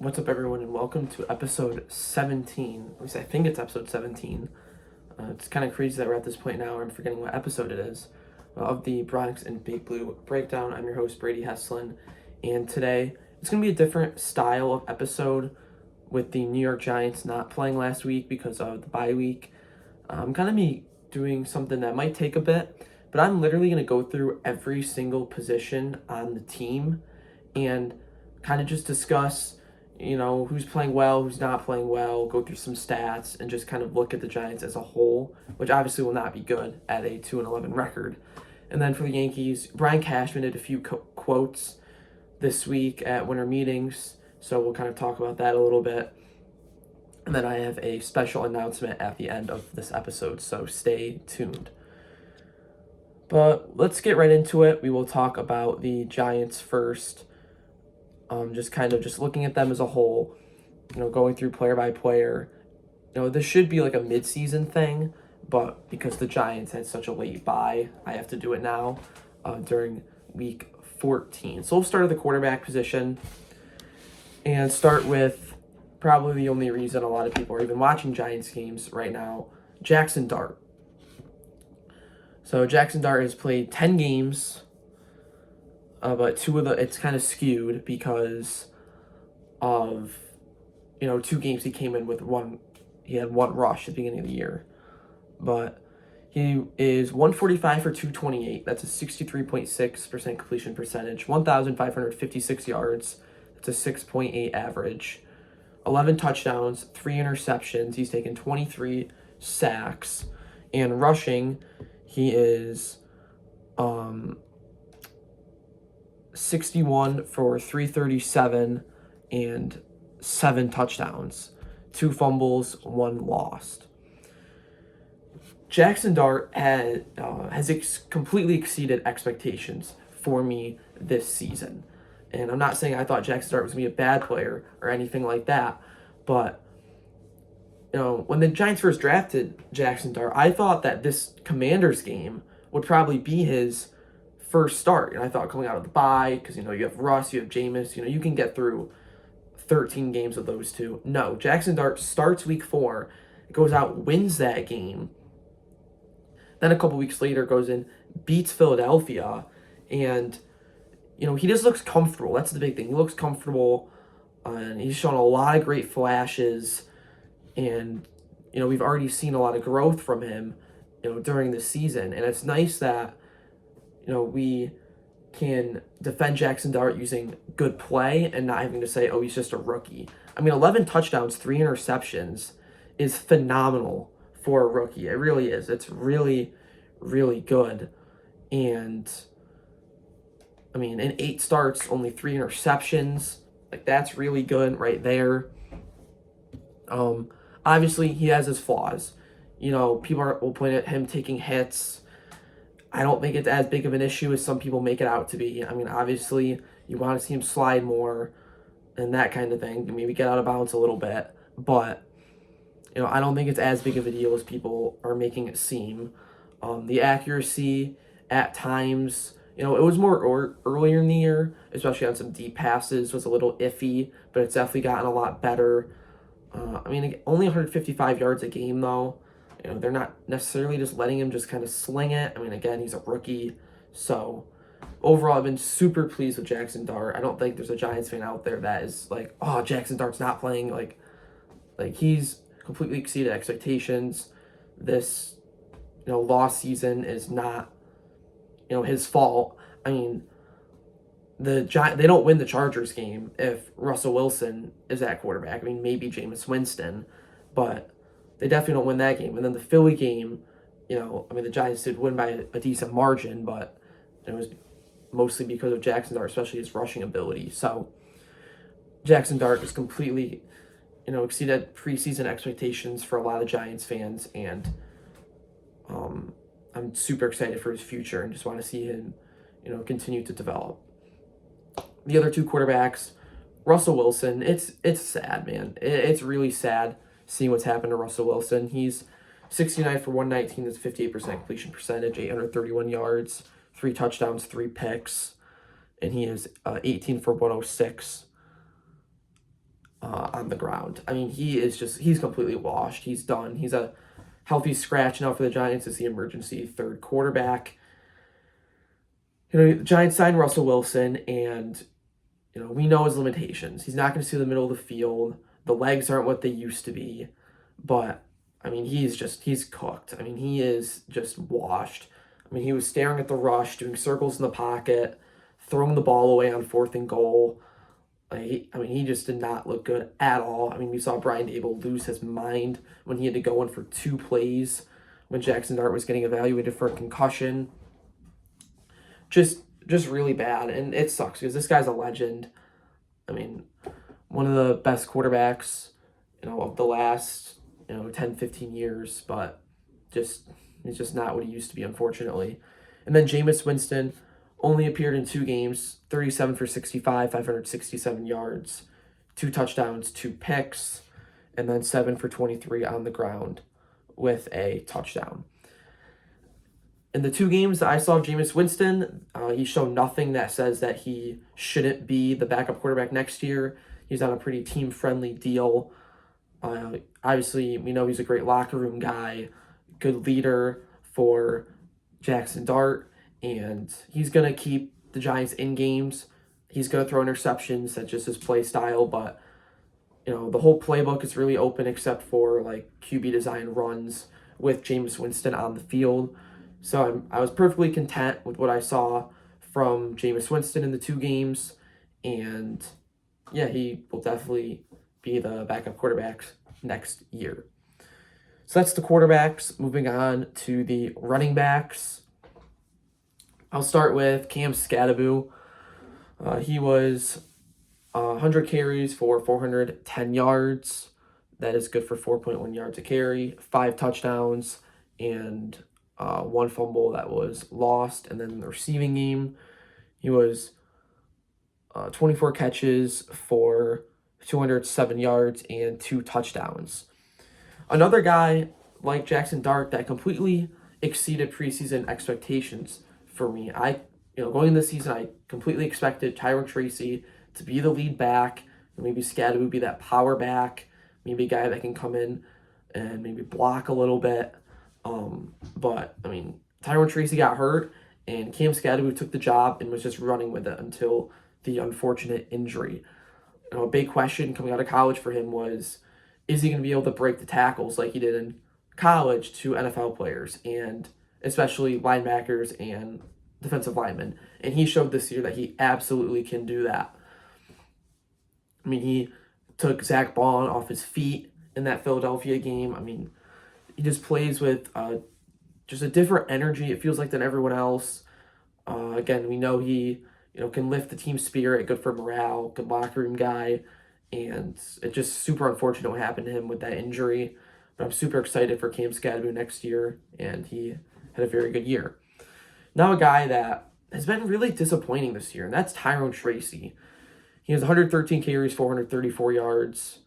What's up, everyone, and welcome to episode 17. At least I think it's episode 17. It's kind of crazy that we're at this point now. I'm forgetting what episode it is. Of the Bronx and Big Blue Breakdown. I'm your host, Brady Heslin, and today it's going to be a different style of episode with the New York Giants not playing last week because of the bye week. I'm going to be doing something that might take a bit, but I'm literally going to go through every single position on the team and kind of just discuss who's playing well, who's not playing well, go through some stats, and just kind of look at the Giants as a whole, which obviously will not be good at a 2-11 record. And then for the Yankees, Brian Cashman did a few quotes this week at winter meetings, so we'll kind of talk about that a little bit. And then I have a special announcement at the end of this episode, so stay tuned. But let's get right into it. We will talk about the Giants first. Just looking at them as a whole, going through player by player. This should be like a mid-season thing, but because the Giants had such a late bye, I have to do it now during week 14. So we'll start at the quarterback position and start with probably the only reason a lot of people are even watching Giants games right now, Jackson Dart. So Jackson Dart has played 10 games. But it's kind of skewed because of, 2 games he came in with he had one rush at the beginning of the year. But he is 145 for 228. That's a 63.6% completion percentage. 1,556 yards. That's a 6.8 average. 11 touchdowns, 3 interceptions. He's taken 23 sacks. And rushing, he is 61 for 337 and 7 touchdowns, 2 fumbles, 1 lost. Jackson Dart has completely exceeded expectations for me this season. And I'm not saying I thought Jackson Dart was going to be a bad player or anything like that, but when the Giants first drafted Jackson Dart, I thought that this Commanders game would probably be his first start. I thought coming out of the bye, because you have Russ, you have Jameis, you can get through 13 games of those two. No, Jackson Dart starts week 4, goes out, wins that game. Then a couple weeks later goes in, beats Philadelphia, and he just looks comfortable. That's the big thing. He looks comfortable, and he's shown a lot of great flashes, and we've already seen a lot of growth from him, during the season, and it's nice that we can defend Jackson Dart using good play and not having to say, oh, he's just a rookie. 11 touchdowns, 3 interceptions is phenomenal for a rookie. It really is. It's really, really good. And, in 8 starts, only 3 interceptions. That's really good right there. Obviously, he has his flaws. People will point at him taking hits. I don't think it's as big of an issue as some people make it out to be. Obviously, you want to see him slide more and that kind of thing, and maybe get out of bounds a little bit. But, I don't think it's as big of a deal as people are making it seem. The accuracy at times, it was more earlier in the year, especially on some deep passes, was a little iffy, but it's definitely gotten a lot better. Only 155 yards a game, though. They're not necessarily just letting him just kind of sling it. Again, he's a rookie. So, overall, I've been super pleased with Jackson Dart. I don't think there's a Giants fan out there that is like, oh, Jackson Dart's not playing. Like he's completely exceeded expectations. This, lost season is not, his fault. They don't win the Chargers game if Russell Wilson is at quarterback. Maybe Jameis Winston, but they definitely don't win that game. And then the Philly game, the Giants did win by a decent margin, but it was mostly because of Jackson Dart, especially his rushing ability. So Jackson Dart has completely, exceeded preseason expectations for a lot of Giants fans, and I'm super excited for his future and just want to see him, continue to develop. The other 2 quarterbacks, Russell Wilson, it's sad, man. It's really sad seeing what's happened to Russell Wilson. He's 69 for 119, that's 58% completion percentage, 831 yards, 3 touchdowns, 3 picks, and he is 18 for 106. on the ground. I mean, he's completely washed. He's done. He's a healthy scratch now for the Giants as the emergency third quarterback. The Giants signed Russell Wilson, and we know his limitations. He's not going to see the middle of the field. The legs aren't what they used to be, but I mean, he's cooked. I mean, he is just washed. I mean, he was staring at the rush, doing circles in the pocket, throwing the ball away on 4th and goal. I mean, he just did not look good at all. I mean, we saw Brian Dable lose his mind when he had to go in for 2 plays when Jackson Dart was getting evaluated for a concussion. Just really bad, and it sucks because this guy's a legend. I mean, one of the best quarterbacks, of the last, 10, 15 years, but he's just not what he used to be, unfortunately. And then Jameis Winston only appeared in 2 games, 37 for 65, 567 yards, 2 touchdowns, 2 picks, and then 7 for 23 on the ground with a touchdown. In the 2 games that I saw of Jameis Winston, he showed nothing that says that he shouldn't be the backup quarterback next year. He's on a pretty team-friendly deal. Obviously, we know he's a great locker room guy, good leader for Jackson Dart, and he's going to keep the Giants in games. He's going to throw interceptions. That's just his play style, but the whole playbook is really open except for like QB design runs with Jameis Winston on the field. So I was perfectly content with what I saw from Jameis Winston in the 2 games, and yeah, he will definitely be the backup quarterback next year. So that's the quarterbacks. Moving on to the running backs. I'll start with Cam Scadaboo. He was 100 carries for 410 yards. That is good for 4.1 yards a carry, 5 touchdowns, and 1 fumble that was lost. And then in the receiving game, he was 24 catches for 207 yards and 2 touchdowns. Another guy like Jackson Dart that completely exceeded preseason expectations for me. Going into the season, I completely expected Tyrone Tracy to be the lead back, and maybe Scadaboo would be that power back, maybe a guy that can come in and maybe block a little bit. But I mean, Tyrone Tracy got hurt, and Cam Scadaboo took the job and was just running with it until the unfortunate injury. A big question coming out of college for him was, is he going to be able to break the tackles like he did in college to NFL players, and especially linebackers and defensive linemen? And he showed this year that he absolutely can do that. I mean, he took Zach Bond off his feet in that Philadelphia game. I mean, he just plays with just a different energy, it feels like, than everyone else. Again, we know he can lift the team spirit, good for morale, good locker room guy, and it's just super unfortunate what happened to him with that injury. But I'm super excited for Cam Scadaboo next year, and he had a very good year. Now a guy that has been really disappointing this year, and that's Tyrone Tracy. He has 113 carries, 434 yards.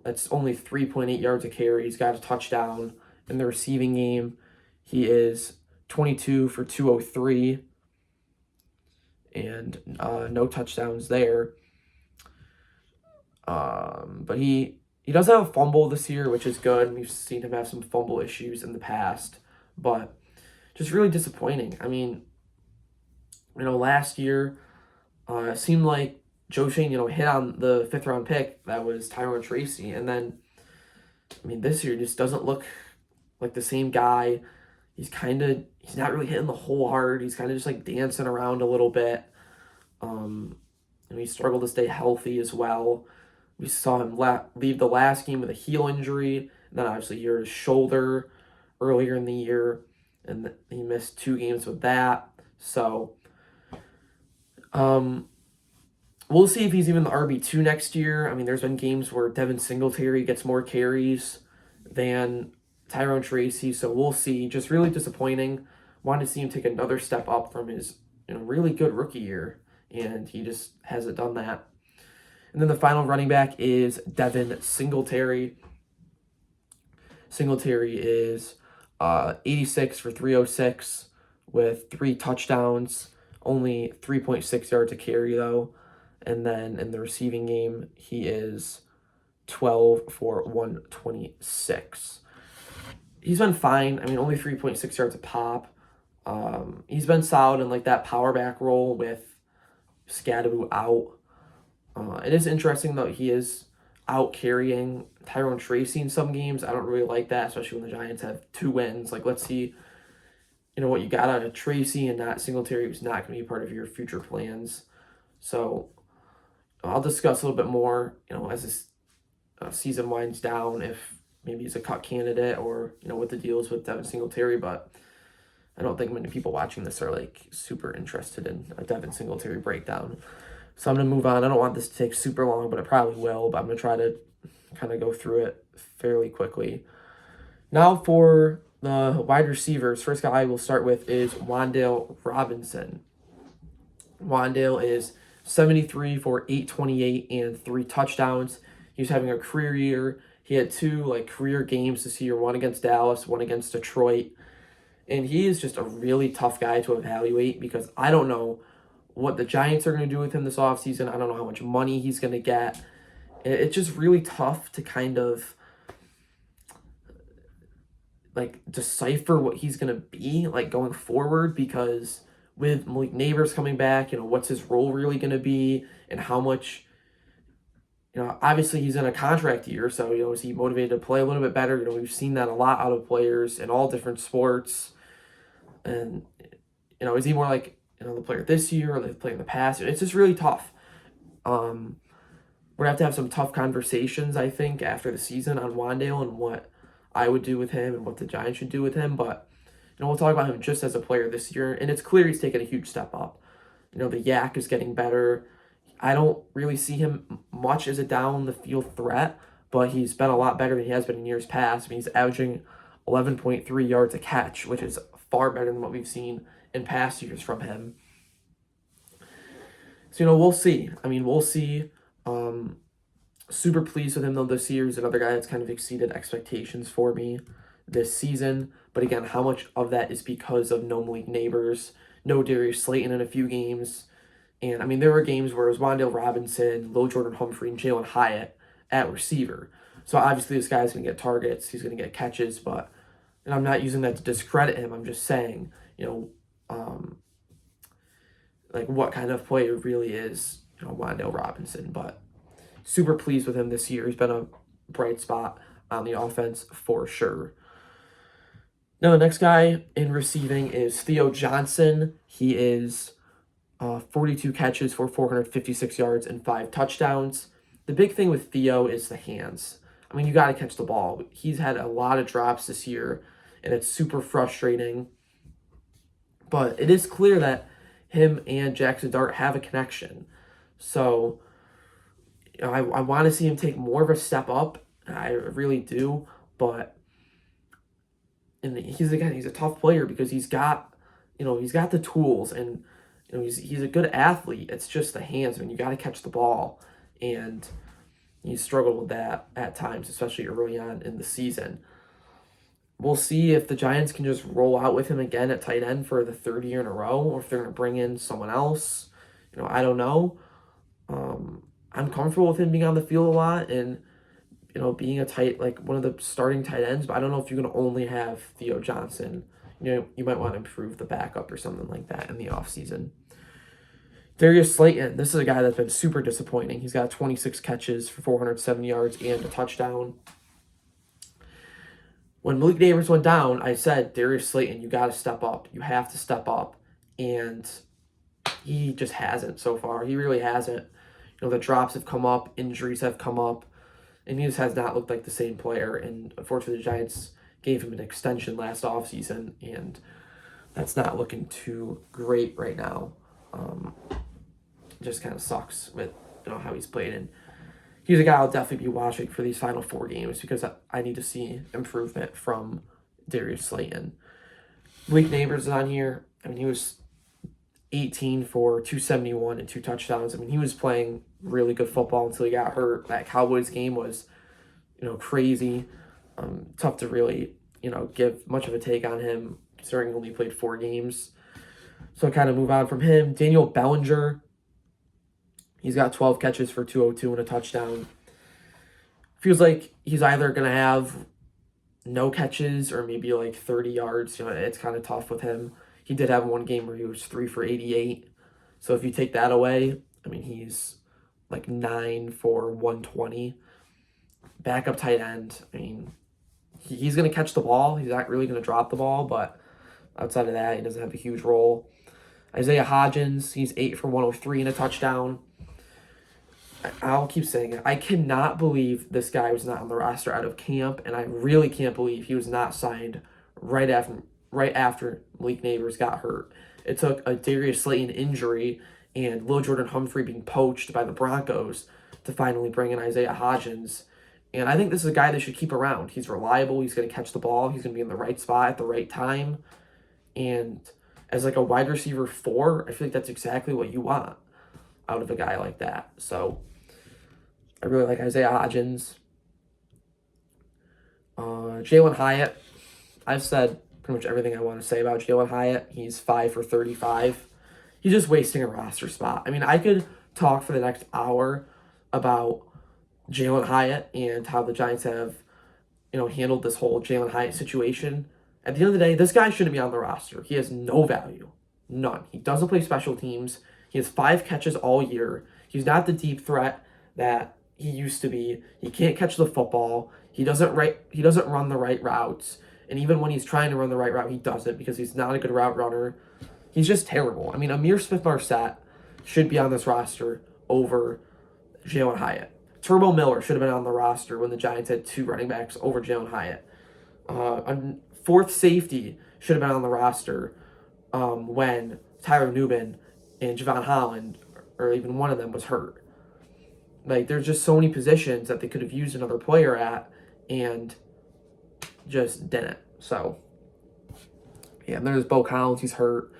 That's only 3.8 yards a carry. He's got a touchdown. In the receiving game, he is 22 for 203, and no touchdowns there. But he does have a fumble this year, which is good. We've seen him have some fumble issues in the past, but just really disappointing. I mean, last year, it seemed like Joe Shane, hit on the 5th round pick that was Tyrone Tracy, and then, I mean, this year just doesn't look like the same guy. He's not really hitting the hole hard. He's kind of just like dancing around a little bit. And he struggled to stay healthy as well. We saw him leave the last game with a heel injury, and then obviously he hurt his shoulder earlier in the year, and he missed 2 games with that. So, we'll see if he's even the RB2 next year. I mean, there's been games where Devin Singletary gets more carries than Tyrone Tracy, so we'll see. Just really disappointing. Wanted to see him take another step up from his really good rookie year, and he just hasn't done that. And then the final running back is Devin Singletary. Singletary is 86 for 306 with 3 touchdowns, only 3.6 yards a carry though. And then in the receiving game, he is 12 for 126. He's been fine. I mean, only 3.6 yards a pop. He's been solid in like that power back role with Scadaboo out. It is interesting though, he is out carrying Tyrone Tracy in some games. I don't really like that, especially when the Giants have 2 wins. Like, let's see, what you got out of Tracy and not Singletary, who's not going to be part of your future plans. So I'll discuss a little bit more, as this season winds down, if maybe he's a cut candidate or, what the deal is with Devin Singletary. But I don't think many people watching this are like super interested in a Devin Singletary breakdown. So I'm going to move on. I don't want this to take super long, but it probably will. But I'm going to try to kind of go through it fairly quickly. Now for the wide receivers. First guy we'll start with is Wan'Dale Robinson. Wan'Dale is 73 for 828 and 3 touchdowns. He's having a career year. He had 2 career games this year, one against Dallas, one against Detroit. And he is just a really tough guy to evaluate because I don't know what the Giants are going to do with him this offseason. I don't know how much money he's going to get. It's just really tough to kind of decipher what he's going to be going forward, because with Malik Neighbors coming back, what's his role really going to be and how much, obviously he's in a contract year. So, is he motivated to play a little bit better? We've seen that a lot out of players in all different sports. And, is he more like, the player this year or the player in the past? It's just really tough. We're going to have some tough conversations, I think, after the season on Wan'Dale and what I would do with him and what the Giants should do with him. But, we'll talk about him just as a player this year. And it's clear he's taken a huge step up. The yak is getting better. I don't really see him much as a down-the-field threat, but he's been a lot better than he has been in years past. I mean, he's averaging 11.3 yards a catch, which is far better than what we've seen in past years from him. So, we'll see. I mean, we'll see. Super pleased with him, though, this year. He's another guy that's kind of exceeded expectations for me this season. But again, how much of that is because of no Malik Neighbors, no Darius Slayton in a few games? And, I mean, there were games where it was Wan'Dale Robinson, Low Jordan Humphrey, and Jalen Hyatt at receiver. So, obviously, this guy's going to get targets. He's going to get catches. But, and I'm not using that to discredit him. I'm just saying, what kind of player really is, Wan'Dale Robinson. But super pleased with him this year. He's been a bright spot on the offense for sure. Now, the next guy in receiving is Theo Johnson. He is 42 catches for 456 yards and 5 touchdowns. The big thing with Theo is the hands. I mean, you got to catch the ball. He's had a lot of drops this year, and it's super frustrating. But it is clear that him and Jackson Dart have a connection. So, I want to see him take more of a step up. I really do. But he's a tough player because he's got the tools, and he's a good athlete. It's just the hands. I mean, you got to catch the ball, and he struggled with that at times, especially early on in the season. We'll see if the Giants can just roll out with him again at tight end for the 3rd year in a row, or if they're going to bring in someone else. I don't know. I'm comfortable with him being on the field a lot and, being one of the starting tight ends, but I don't know if you're going to only have Theo Johnson. You might want to improve the backup or something like that in the offseason. Darius Slayton, this is a guy that's been super disappointing. He's got 26 catches for 470 yards and a touchdown. When Malik Neighbors went down, I said, Darius Slayton, you got to step up. You have to step up. And he just hasn't so far. He really hasn't. The drops have come up, injuries have come up, and he just has not looked like the same player. And unfortunately, the Giants gave him an extension last offseason, and that's not looking too great right now. Just kind of sucks with how he's played. And he's a guy I'll definitely be watching for these final 4 games because I need to see improvement from Darius Slayton. Malik Neighbors is on here. I mean, he was 18 for 271 and 2 touchdowns. I mean, he was playing really good football until he got hurt. That Cowboys game was, crazy. Tough to really, give much of a take on him considering he only played 4 games. So kind of move on from him. Daniel Bellinger. He's got 12 catches for 202 and a touchdown. feels like he's either going to have no catches or maybe like 30 yards. It's kind of tough with him. He did have one game where he was 3 for 88. So if you take that away, I mean, he's like 9 for 120. Backup tight end. I mean, he's going to catch the ball. He's not really going to drop the ball, but outside of that, he doesn't have a huge role. Isaiah Hodgins, he's 8 for 103 and a touchdown. I'll keep saying it. I cannot believe this guy was not on the roster out of camp, and I really can't believe he was not signed right after Malik Neighbors got hurt. It took a Darius Slayton injury and Lil Jordan Humphrey being poached by the Broncos to finally bring in Isaiah Hodgins. And I think this is a guy they should keep around. He's reliable. He's going to catch the ball. He's going to be in the right spot at the right time. And as like a wide receiver 4, I feel like that's exactly what you want out of a guy like that. So I really like Isaiah Hodgins. Jalen Hyatt. I've said pretty much everything I want to say about Jalen Hyatt. He's 5 for 35. He's just wasting a roster spot. I mean, I could talk for the next hour about Jalen Hyatt and how the Giants have, handled this whole Jalen Hyatt situation. At the end of the day, this guy shouldn't be on the roster. He has no value. None. He doesn't play special teams. He has 5 catches all year. He's not the deep threat that he used to be. He can't catch the football. He doesn't run the right routes. And even when he's trying to run the right route, he doesn't because he's not a good route runner. He's just terrible. I mean, Amir Smith-Marset should be on this roster over Jalen Hyatt. Turbo Miller should have been on the roster when the Giants had 2 running backs over Jalen Hyatt. A fourth safety should have been on the roster when Tyler Nubin and Javon Holland, or even one of them, was hurt. Like, there's just so many positions that they could have used another player at and just didn't. So, yeah, and there's Bo Collins. He's hurt.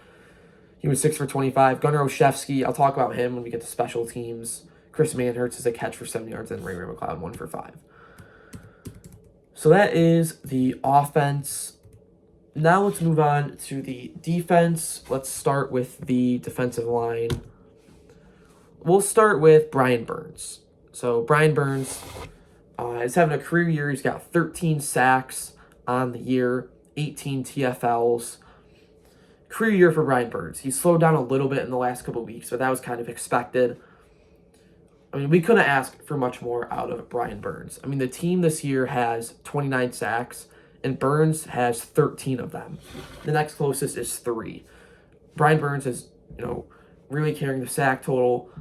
He was 6 for 25. Gunnar Olszewski, I'll talk about him when we get to special teams. Chris Manhertz is a catch for 7 yards, and Ray McLeod 1 for 5. So that is the offense. Now let's move on to the defense. Let's start with the defensive line. We'll start with Brian Burns. So Brian Burns is having a career year. He's got 13 sacks on the year, 18 TFLs. Career year for Brian Burns. He slowed down a little bit in the last couple of weeks, but that was kind of expected. I mean, we couldn't ask for much more out of Brian Burns. I mean, the team this year has 29 sacks, and Burns has 13 of them. The next closest is 3. Brian Burns is, really carrying the sack total.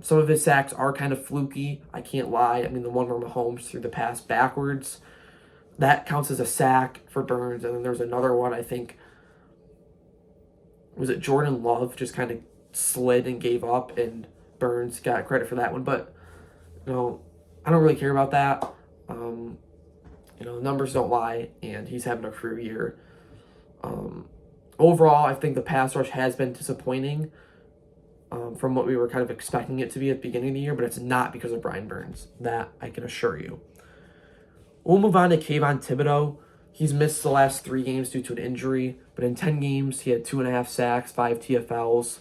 Some of his sacks are kind of fluky. I can't lie. I mean, the one where Mahomes threw the pass backwards, that counts as a sack for Burns. And then there's another one, I think, was it Jordan Love just kind of slid and gave up, and Burns got credit for that one. But, I don't really care about that. Numbers don't lie, and he's having a career year. Overall, I think the pass rush has been disappointing from what we were kind of expecting it to be at the beginning of the year, but it's not because of Brian Burns. That I can assure you. We'll move on to Kayvon Thibodeau. He's missed the last 3 games due to an injury, but in 10 games, he had 2.5 sacks, 5 TFLs.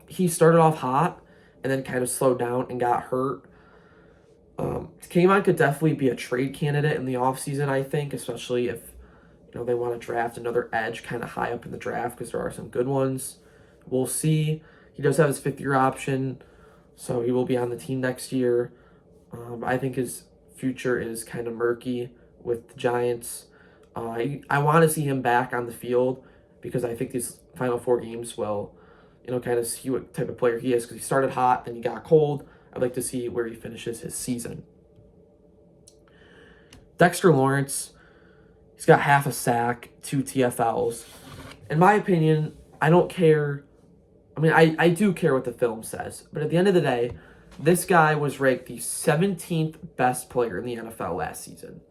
He started off hot and then kind of slowed down and got hurt. Kayvon could definitely be a trade candidate in the offseason, I think, especially if they want to draft another edge kind of high up in the draft, because there are some good ones. We'll see. He does have his 5th-year option, so he will be on the team next year. I think his future is kind of murky with the Giants. I want to see him back on the field because I think these final 4 games will, kind of see what type of player he is, because he started hot, then he got cold. I'd like to see where he finishes his season. Dexter Lawrence, he's got half a sack, 2 TFLs. In my opinion, I don't care. I mean, I do care what the film says, but at the end of the day, this guy was ranked the 17th best player in the NFL last season.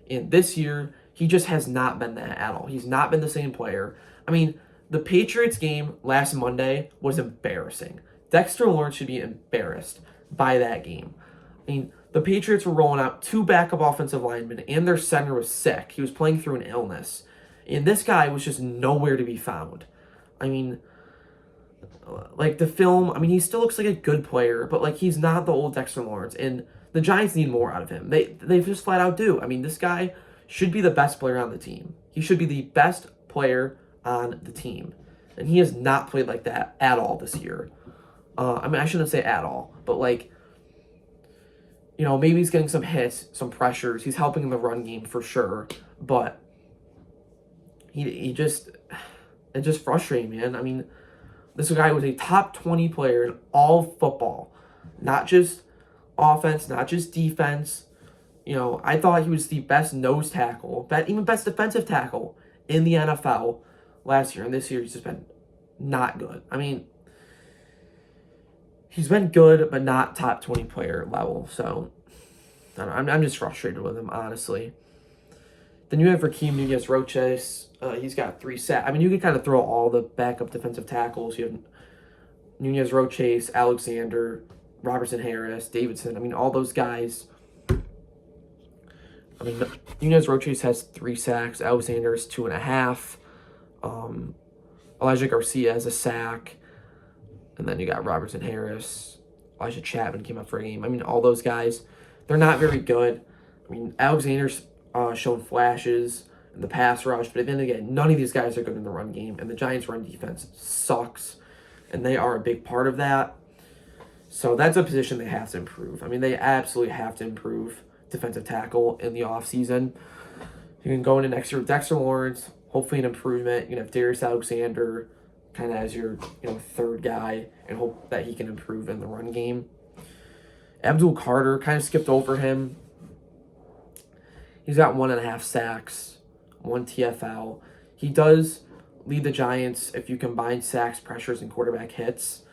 And this year, he just has not been that at all. He's not been the same player. I mean, the Patriots game last Monday was embarrassing. Dexter Lawrence should be embarrassed by that game. I mean, the Patriots were rolling out 2 backup offensive linemen, and their center was sick. He was playing through an illness. And this guy was just nowhere to be found. I mean, Like the film, I mean, he still looks like a good player, but like he's not the old Dexter Lawrence, and the Giants need more out of him. They just flat out do. I mean, this guy should be the best player on the team. He should be the best player on the team, and he has not played like that at all this year. I mean, I shouldn't say at all, but like, you know, maybe he's getting some hits, some pressures. He's helping in the run game for sure, but he just, it's just frustrating, man. I mean, this guy was a top 20 player in all football, not just offense, not just defense. You know, I thought he was the best nose tackle, even best defensive tackle in the NFL last year. And this year, he's just been not good. I mean, he's been good, but not top 20 player level. So, I don't know, I'm just frustrated with him, honestly. Then you have Raheem Nunez-Roches. He's got 3 sacks. I mean, you could kind of throw all the backup defensive tackles. You have Nunez-Roches, Alexander, Robertson Harris, Davidson. I mean, all those guys. I mean, Nunez-Roches has 3 sacks. Alexander is 2.5. Elijah Garcia has a sack. And then you got Robertson Harris. Elijah Chapman came up for a game. I mean, all those guys, they're not very good. I mean, Alexander's shown flashes in the pass rush, but then again, none of these guys are good in the run game, and the Giants' run defense sucks, and they are a big part of that. So that's a position they have to improve. I mean, they absolutely have to improve defensive tackle in the offseason. You can go into next year with Dexter Lawrence, hopefully an improvement. You can have Darius Alexander kind of as your third guy, and hope that he can improve in the run game. Abdul Carter, kind of skipped over him. He's got 1.5 sacks, 1 TFL. He does lead the Giants if you combine sacks, pressures, and quarterback hits.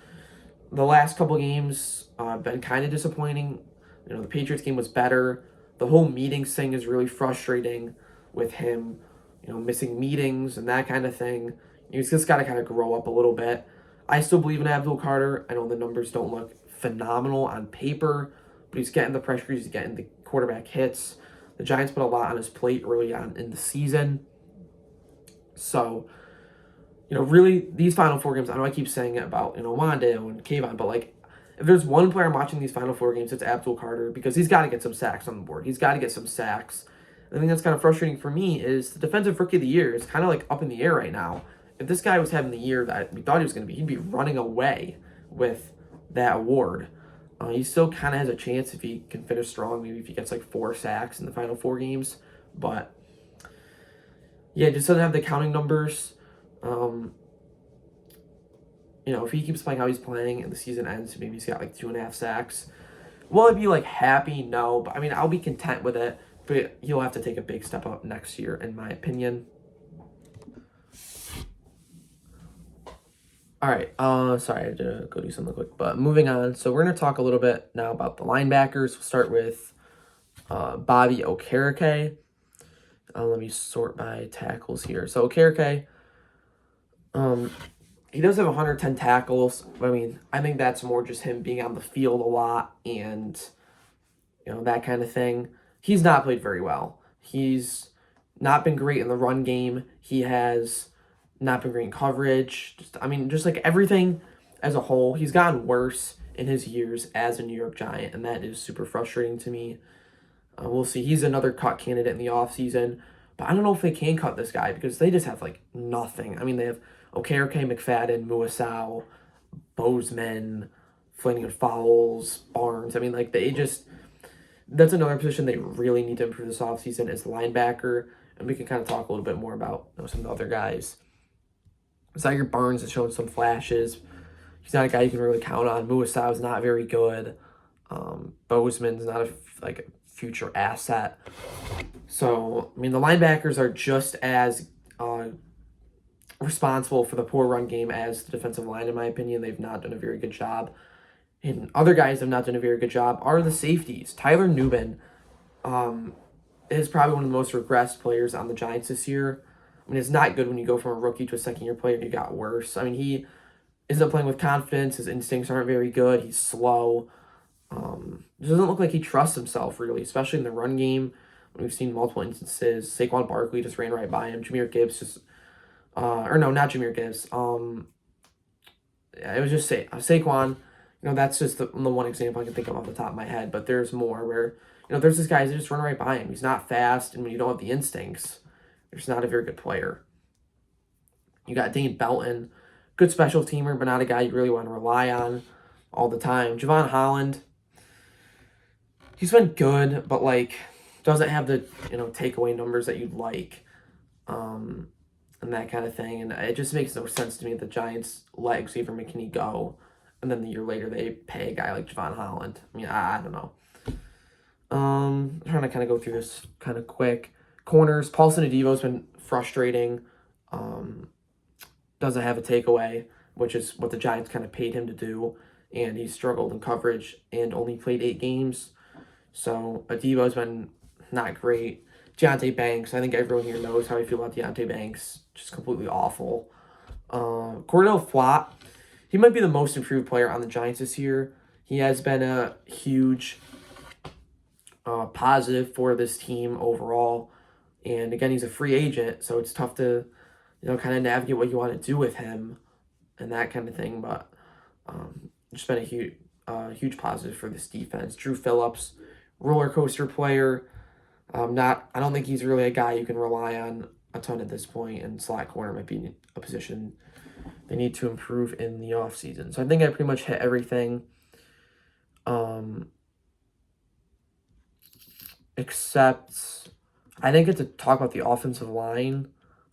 The last couple games have been kind of disappointing. You know, the Patriots game was better. The whole meetings thing is really frustrating with him, you know, missing meetings and that kind of thing. He's just got to kind of grow up a little bit. I still believe in Abdul Carter. I know the numbers don't look phenomenal on paper, but he's getting the pressure, he's getting the quarterback hits. The Giants put a lot on his plate early on in the season. So, you know, really, these Final Four games, I know I keep saying it about, Wandale and Kayvon, but, like, if there's one player I'm watching these Final Four games, it's Abdul Carter, because he's got to get some sacks on the board. He's got to get some sacks. The thing that's kind of frustrating for me is the Defensive Rookie of the Year is kind of, like, up in the air right now. If this guy was having the year that we thought he was going to be, he'd be running away with that award. He still kind of has a chance if he can finish strong, maybe if he gets like 4 sacks in the Final 4 games. But, yeah, just doesn't have the counting numbers. If he keeps playing how he's playing and the season ends, maybe he's got like 2.5 sacks. Will I be like happy? No. But, I mean, I'll be content with it. But he'll have to take a big step up next year, in my opinion. All right, sorry, I had to go do something quick, but moving on. So we're going to talk a little bit now about the linebackers. We'll start with Bobby Okereke. Let me sort by tackles here. So Okereke, he does have 110 tackles. I mean, I think that's more just him being on the field a lot and, that kind of thing. He's not played very well. He's not been great in the run game. He has not been great in coverage. Just like everything as a whole, he's gotten worse in his years as a New York Giant, and that is super frustrating to me. We'll see. He's another cut candidate in the offseason, but I don't know if they can cut this guy because they just have, like, nothing. I mean, they have Okereke, McFadden, Muasau, Bozeman, Flanagan Fowles, Barnes. I mean, like, that's another position they really need to improve this offseason is linebacker, and we can kind of talk a little bit more about some of the other guys. Zyger Barnes has shown some flashes. He's not a guy you can really count on. Muasau is not very good. Bozeman's not a future asset. So, I mean, the linebackers are just as responsible for the poor run game as the defensive line, in my opinion. They've not done a very good job. And other guys have not done a very good job are the safeties. Tyler Nubin is probably one of the most regressed players on the Giants this year. I mean, it's not good when you go from a rookie to a second-year player and he got worse. I mean, he isn't playing with confidence. His instincts aren't very good. He's slow. It doesn't look like he trusts himself, really, especially in the run game. We've seen multiple instances. Saquon Barkley just ran right by him. Jameer Gibbs not Jameer Gibbs. it was just Saquon. That's just the one example I can think of off the top of my head. But there's more where there's this guy who just run right by him. He's not fast, and when you don't have the instincts, there's not a very good player. You got Dane Belton, good special teamer, but not a guy you really want to rely on all the time. Javon Holland, he's been good, but doesn't have the takeaway numbers that you'd like, and that kind of thing. And it just makes no sense to me that the Giants let Xavier McKinney go, and then the year later they pay a guy like Javon Holland. I mean, I don't know. I'm trying to kind of go through this kind of quick. Corners, Paulson Adebo's been frustrating. Doesn't have a takeaway, which is what the Giants kind of paid him to do, and he struggled in coverage and only played 8 games. So Adebo's been not great. Deontay Banks, I think everyone here knows how I feel about Deontay Banks. Just completely awful. Cordell Flott, he might be the most improved player on the Giants this year. He has been a huge positive for this team overall. And again, he's a free agent, so it's tough to, kind of navigate what you want to do with him and that kind of thing. But just been a huge positive for this defense. Drew Phillips, roller coaster player. I don't think he's really a guy you can rely on a ton at this point, and slot corner might be a position they need to improve in the offseason. So I think I pretty much hit everything. Except I didn't get to talk about the offensive line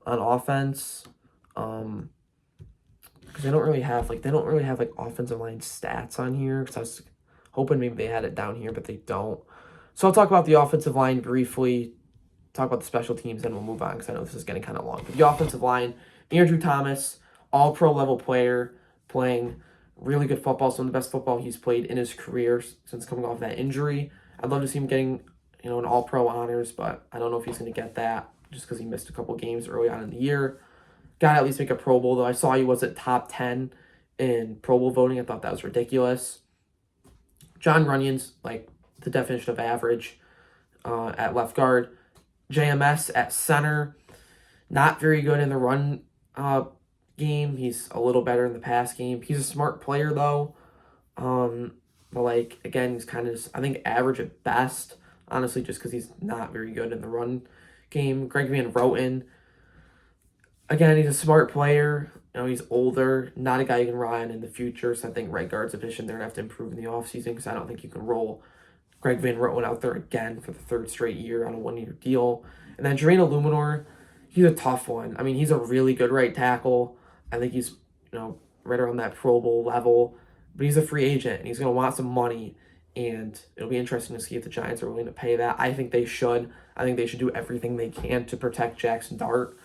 on offense. Because they don't really have offensive line stats on here, because I was hoping maybe they had it down here, but they don't. So I'll talk about the offensive line briefly, talk about the special teams, then we'll move on, because I know this is getting kind of long. But the offensive line, Andrew Thomas, all-pro level player, playing really good football, some of the best football he's played in his career since coming off that injury. I'd love to see him getting an all-pro honors, but I don't know if he's going to get that just because he missed a couple games early on in the year. Got to at least make a Pro Bowl, though. I saw he was at top 10 in Pro Bowl voting. I thought that was ridiculous. John Runyon's the definition of average at left guard. JMS at center. Not very good in the run game. He's a little better in the pass game. He's a smart player, though. But, again, he's kind of, I think, average at best. Honestly, just because he's not very good in the run game. Greg Van Roten. Again, he's a smart player. He's older. Not a guy you can rely on in the future. So I think right guard's a position they're going to have to improve in the offseason, because I don't think you can roll Greg Van Roten out there again for the 3rd straight year on a 1-year deal. And then Jermaine Illuminor, he's a tough one. I mean, he's a really good right tackle. I think he's, right around that Pro Bowl level. But he's a free agent, and he's going to want some money. And it'll be interesting to see if the Giants are willing to pay that. I think they should. I think they should do everything they can to protect Jackson Dart.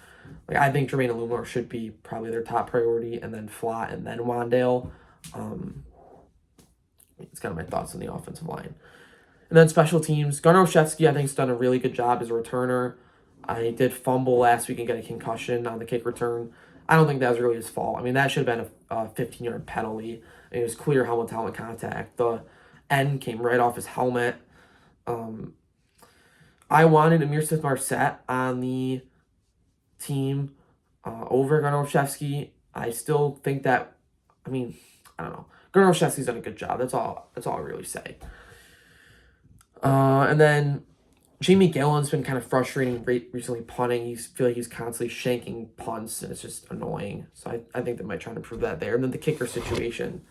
I think Jermaine Illuminor should be probably their top priority, and then Flott, and then Wandale. It's kind of my thoughts on the offensive line. And then special teams. Garner Olszewski, I think, has done a really good job as a returner. I did fumble last week and get a concussion on the kick return. I don't think that was really his fault. I mean, that should have been a 15-yard penalty. It was clear helmet-to-helmet contact. The end came right off his helmet. I wanted Amir Smith-Marset on the team over Garner Olszewski. I still think that, I don't know. Garner Olszewski's done a good job. That's all I really say. And then Jamie Gillen's been kind of frustrating recently punting. You feel like he's constantly shanking punts, and it's just annoying. So I think they might try to improve that there. And then the kicker situation.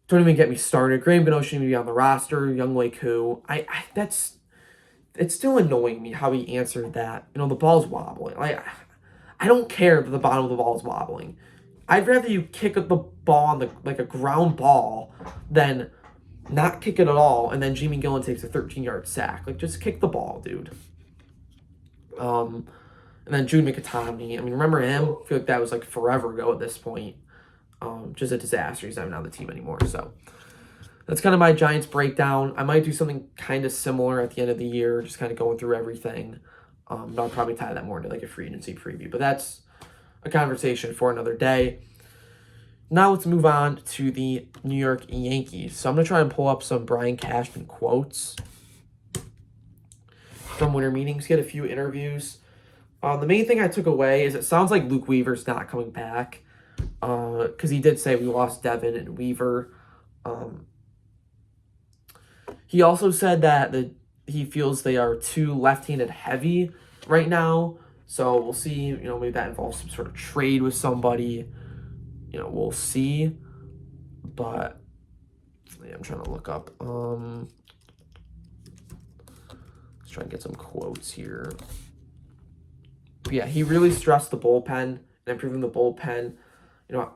Don't even get me started. Graham Gano shouldn't be on the roster. Younghoe Koo. It's still annoying me how he answered that. The ball's wobbling. I don't care if the bottom of the ball is wobbling. I'd rather you kick the ball on a ground ball than not kick it at all, and then Jamie Gillen takes a 13-yard sack. Just kick the ball, dude. And then Jude McAtomney. Remember him? I feel like that was forever ago at this point. Just a disaster. He's not even on the team anymore. So that's kind of my Giants breakdown. I might do something kind of similar at the end of the year, just kind of going through everything. But I'll probably tie that more into a free agency preview. But that's a conversation for another day. Now let's move on to the New York Yankees. So I'm going to try and pull up some Brian Cashman quotes from winter meetings, get a few interviews. The main thing I took away is it sounds like Luke Weaver's not coming back. because he did say we lost Devin and Weaver. He also said that he feels they are too left-handed heavy right now. So we'll see. Maybe that involves some sort of trade with somebody. We'll see. But yeah, I'm trying to look up. Let's try and get some quotes here. But yeah, he really stressed the bullpen and improving the bullpen.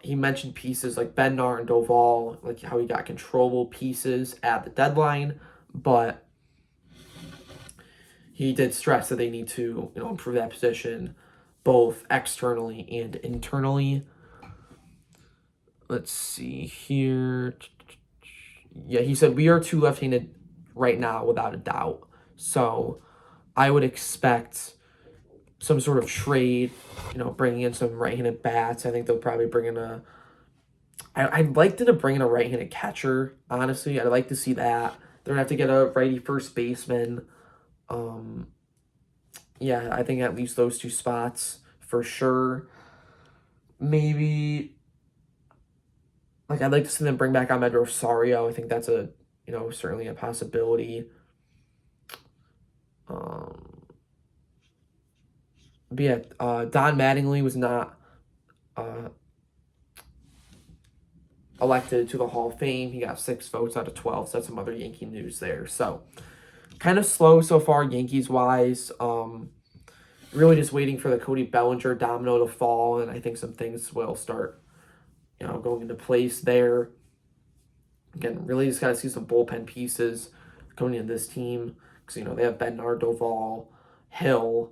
He mentioned pieces like Bednar and Doval, like how he got controllable pieces at the deadline, but he did stress that they need to, improve that position both externally and internally. Let's see here. Yeah, he said we are too left-handed right now, without a doubt. So I would expect some sort of trade, bringing in some right-handed bats. I think they'll probably bring in I'd like to bring in a right-handed catcher, honestly. I'd like to see that. They're going to have to get a righty first baseman. Yeah, I think at least those two spots for sure. Maybe, I'd like to see them bring back Ahmed Rosario. I think that's certainly a possibility. But yeah, Don Mattingly was not elected to the Hall of Fame. He got 6 votes out of 12. So that's some other Yankee news there. So kind of slow so far, Yankees-wise. Really just waiting for the Cody Bellinger domino to fall, and I think some things will start, going into place there. Again, really just got to see some bullpen pieces coming in this team because, they have Bednar, Doval, Hill,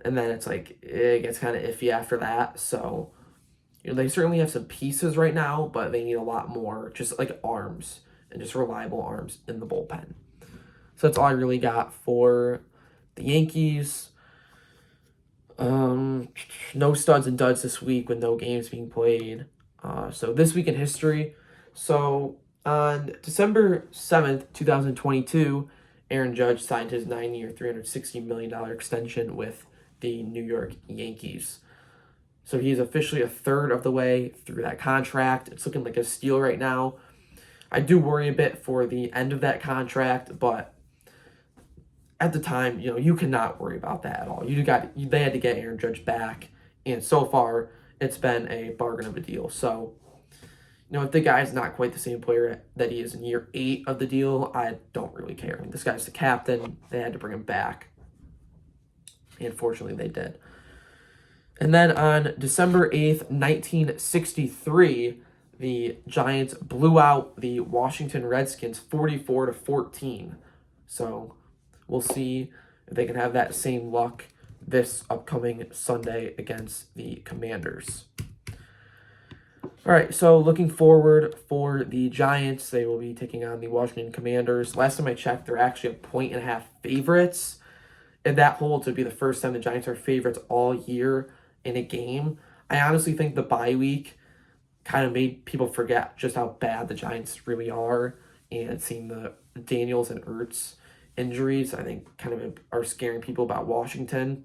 and then it's like it gets kind of iffy after that. So, they certainly have some pieces right now, but they need a lot more, just like arms and just reliable arms in the bullpen. So that's all I really got for the Yankees. No studs and duds this week with no games being played. So this week in history. So on December 7th, 2022, Aaron Judge signed his 9-year, $360 million extension with the New York Yankees. So he's officially a third of the way through that contract. It's looking like a steal right now. I do worry a bit for the end of that contract, but at the time, you cannot worry about that at all. They had to get Aaron Judge back, and so far, it's been a bargain of a deal. So, if the guy's not quite the same player that he is in year 8 of the deal, I don't really care. This guy's the captain. They had to bring him back, and fortunately, they did. And then on December 8th, 1963, the Giants blew out the Washington Redskins 44-14. So we'll see if they can have that same luck this upcoming Sunday against the Commanders. All right, so looking forward for the Giants, they will be taking on the Washington Commanders. Last time I checked, they're actually 1.5 favorites. If that holds, it would be the first time the Giants are favorites all year in a game. I honestly think the bye week kind of made people forget just how bad the Giants really are, and seeing the Daniels and Ertz injuries, I think, kind of are scaring people about Washington.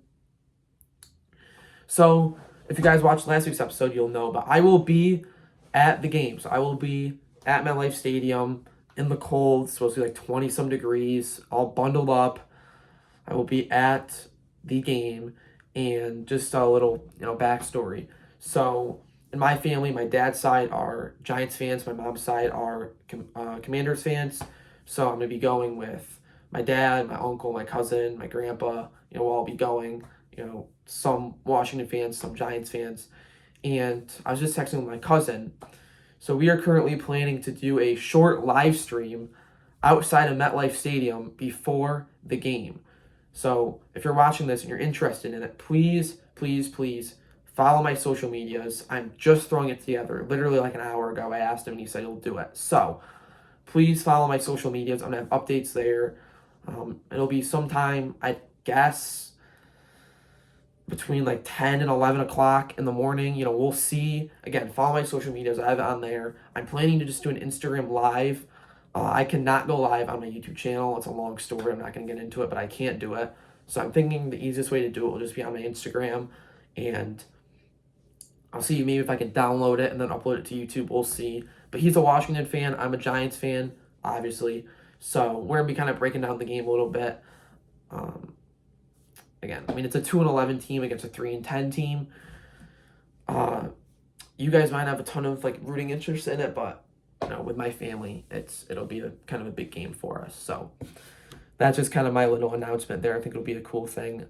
So if you guys watched last week's episode, you'll know, but I will be at the game. So I will be at MetLife Stadium in the cold. It's supposed to be like 20-some degrees, all bundled up. I will be at the game. And just a little, backstory. So in my family, my dad's side are Giants fans. My mom's side are Commanders fans. So I'm going to be going with my dad, my uncle, my cousin, my grandpa. We'll all be going. Some Washington fans, some Giants fans. And I was just texting with my cousin. So we are currently planning to do a short live stream outside of MetLife Stadium before the game. So if you're watching this and you're interested in it, please, please, please follow my social medias. I'm just throwing it together. Literally like an hour ago, I asked him and he said he'll do it. So please follow my social medias. I'm going to have updates there. It'll be sometime, I guess, between like 10 and 11 o'clock in the morning. We'll see. Again, follow my social medias. I have it on there. I'm planning to just do an Instagram live. I cannot go live on my YouTube channel. It's a long story. I'm not going to get into it, but I can't do it. So I'm thinking the easiest way to do it will just be on my Instagram. And I'll see maybe if I can download it and then upload it to YouTube. We'll see. But he's a Washington fan. I'm a Giants fan, obviously. So we're going to be kind of breaking down the game a little bit. Again, I mean, it's a 2-11 team against a 3-10 team. You guys might have a ton of like rooting interest in it, but with my family, it'll be kind of a big game for us. So that's just kind of my little announcement there. I think it'll be a cool thing.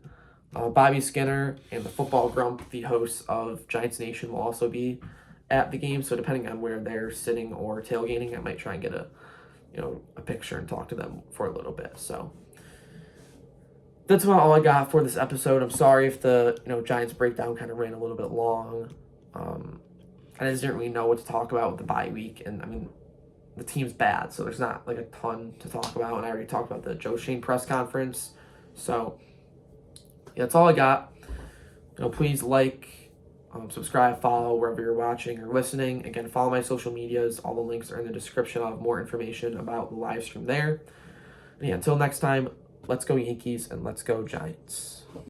Bobby Skinner and the Football Grump, the hosts of Giants Nation, will also be at the game. So depending on where they're sitting or tailgating, I might try and get a picture and talk to them for a little bit. So that's about all I got for this episode. I'm sorry if the Giants breakdown kind of ran a little bit long. I just didn't really know what to talk about with the bye week, and I mean, the team's bad, so there's not like a ton to talk about. And I already talked about the Joe Shane press conference, so yeah, that's all I got. Please like, subscribe, follow wherever you're watching or listening. Again, follow my social medias. All the links are in the description. I'll have more information about the live stream there. And yeah, until next time, let's go Yankees and let's go Giants.